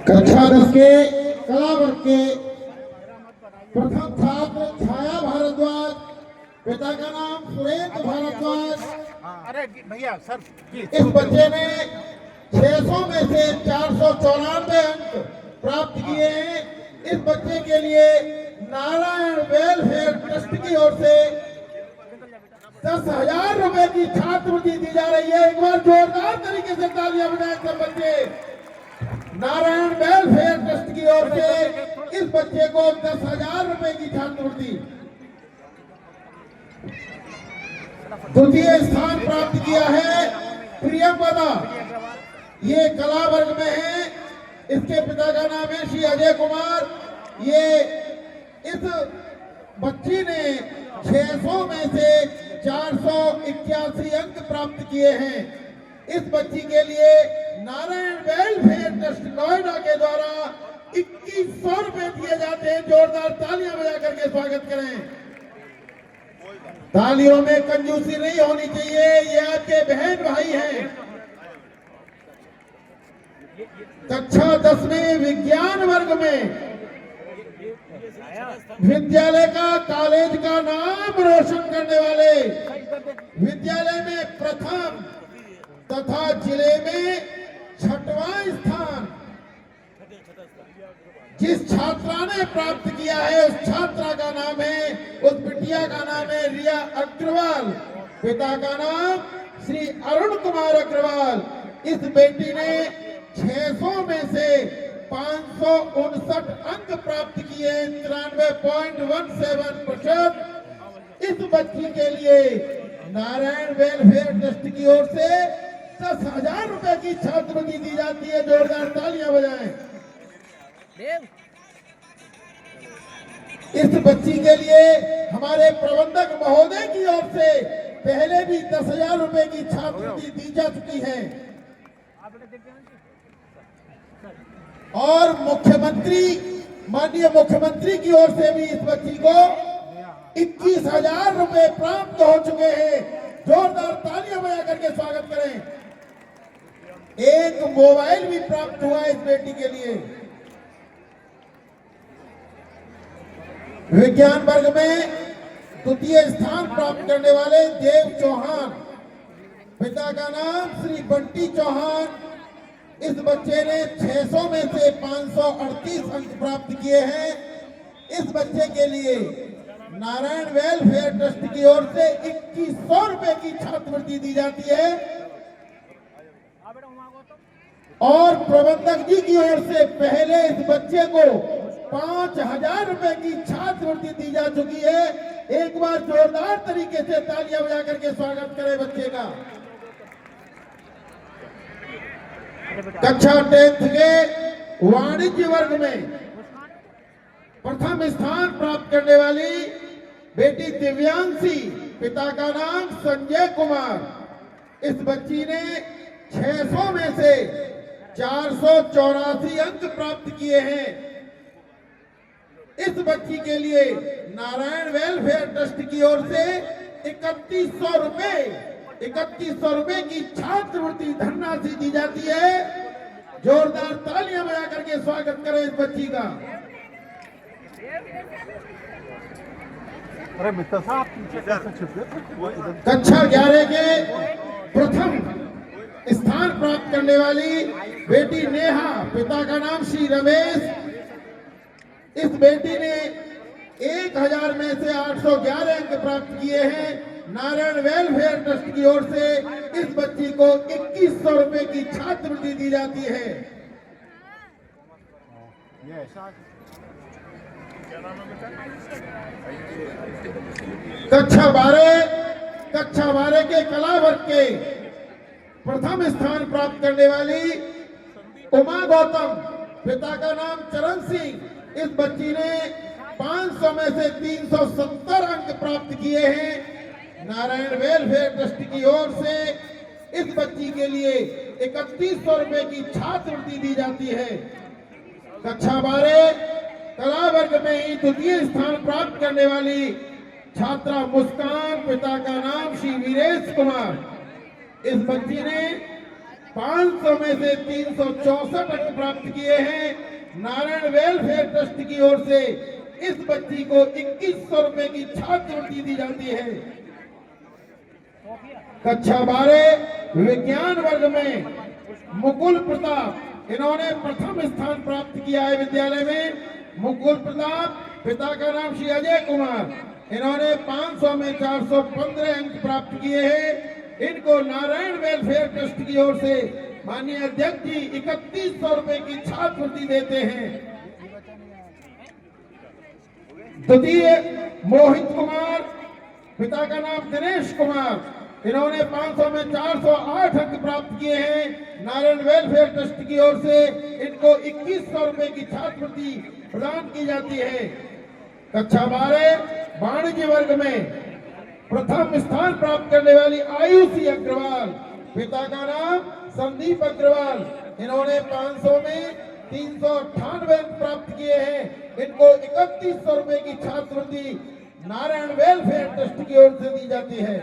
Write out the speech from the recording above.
कक्षा 10 के कला वर्ग के प्रथम छात्र छाया भारद्वाज, पिता का नाम सुरेंद्र भारद्वाज। अरे भैया सर, इस बच्चे ने 600 में से 494 अंक प्राप्त किए हैं। इस बच्चे के लिए नारायण वेलफेयर ट्रस्ट की ओर से 10,000 रुपए की छात्रवृत्ति दी जा रही है। एक बार जोरदार तरीके से तालियां बजाएं सब बच्चे। नारायण वेलफेयर ट्रस्ट की ओर से इस बच्चे को 10,000 रुपए की छात्रवृत्ति। द्वितीय स्थान प्राप्त किया है प्रियंवदा, ये कला वर्ग में है। इसके पिता का नाम है श्री अजय कुमार। ये इस बच्ची ने 600 में से 481 अंक प्राप्त किए हैं। इस बच्ची के लिए नारायण वेलफेयर ट्रस्ट नोएडा के द्वारा 2100 रुपए दिए जाते हैं। जोरदार तालियां बजा करके स्वागत करें। तालियों में कंजूसी नहीं होनी चाहिए, ये आपके बहन भाई हैं। कक्षा 10 में विज्ञान वर्ग में विद्यालय का कॉलेज का नाम रोशन करने वाले, विद्यालय में प्रथम तथा जिले में 6वां स्थान जिस छात्रा ने प्राप्त किया है, उस छात्रा का नाम है, उस बिटिया का नाम है रिया अग्रवाल। पिता का नाम श्री अरुण कुमार अग्रवाल। इस बेटी ने 600 में से 559 अंक प्राप्त किए, 93.17%। इस बच्ची के लिए नारायण वेलफेयर ट्रस्ट की ओर से 10,000 रुपए की छात्रवृत्ति दी जाती है। जोरदार तालियां बजाएं। इस बच्ची के लिए हमारे प्रबंधक महोदय की ओर से पहले भी 10,000 रुपए की छात्रवृत्ति दी जा चुकी है और मुख्यमंत्री, माननीय मुख्यमंत्री की ओर से भी इस बच्ची को 21,000 रुपए प्राप्त हो चुके हैं। जोरदार तालियां बजा करके स्वागत करें। एक मोबाइल भी प्राप्त हुआ इस बेटी के लिए। विज्ञान वर्ग में द्वितीय स्थान प्राप्त करने वाले देव चौहान, पिता का नाम श्री बंटी चौहान। इस बच्चे ने 600 में से 538 अंक प्राप्त किए हैं। इस बच्चे के लिए नारायण वेलफेयर ट्रस्ट की ओर से 2100 रुपए की छात्रवृत्ति दी जाती है और प्रबंधक जी की ओर से पहले इस बच्चे को 5,000 रुपए की छात्रवृत्ति दी जा चुकी है। एक बार जोरदार तरीके से तालियां बजा करके स्वागत करें बच्चे का। कक्षा 10 के वाणिज्य वर्ग में प्रथम स्थान प्राप्त करने वाली बेटी दिव्यांशी, पिता का नाम संजय कुमार। इस बच्ची ने 600 में से 484 अंक प्राप्त किए हैं। इस बच्ची के लिए नारायण वेलफेयर ट्रस्ट की ओर से 3100 रुपए की छात्रवृत्ति धनराशि दी जाती है। जोरदार तालियां बजा करके स्वागत करें इस बच्ची का। अरे मित्र साहब, कक्षा 11 के प्रथम स्थान प्राप्त करने वाली बेटी नेहा, पिता का नाम श्री रमेश। इस बेटी ने 1000 में से 811 अंक प्राप्त किए हैं। नारायण वेलफेयर ट्रस्ट की ओर से इस बच्ची को 2100 रुपए की छात्रवृत्ति दी जाती है। कक्षा 12 के कला वर्ग के प्रथम स्थान प्राप्त करने वाली उमा गौतम, पिता का नाम चरण सिंह। इस बच्ची ने 500 में से 370 अंक प्राप्त किए हैं। नारायण वेलफेयर ट्रस्ट की ओर से इस बच्ची के लिए 3100 रुपए की छात्रवृत्ति दी जाती है। कक्षा 12 कला वर्ग में ही द्वितीय स्थान प्राप्त करने वाली छात्रा मुस्कान, पिता का नाम श्री वीरेश कुमार। इस बच्ची ने 500 में से 364 अंक प्राप्त किए हैं। नारायण वेलफेयर ट्रस्ट की ओर से इस बच्ची को 2100 रुपए की छात्रवृत्ति दी जाती है। कक्षा 12 विज्ञान वर्ग में मुकुल प्रताप, इन्होंने प्रथम स्थान प्राप्त किया है विद्यालय में। मुकुल प्रताप, पिता का नाम श्री अजय कुमार, इन्होंने 500 में 415 अंक प्राप्त किए हैं। इनको नारायण वेलफेयर ट्रस्ट की ओर से माननीय अध्यक्ष जी 3100 रुपए की छात्रवृत्ति देते हैं। द्वितीय मोहित कुमार, पिता का नाम दिनेश कुमार, इन्होंने 500 में 408 अंक प्राप्त किए हैं। नारायण वेलफेयर ट्रस्ट की ओर से इनको 2100 रुपए की छात्रवृत्ति प्रदान की जाती है। कक्षा 12 वाणिज्य वर्ग में प्रथम स्थान प्राप्त करने वाली आयुषी अग्रवाल, पिता का नाम संदीप अग्रवाल, इन्होंने 500 में 398 अंक प्राप्त किए हैं। इनको 3100 रुपए की छात्रवृत्ति नारायण वेलफेयर ट्रस्ट की ओर से दी जाती है।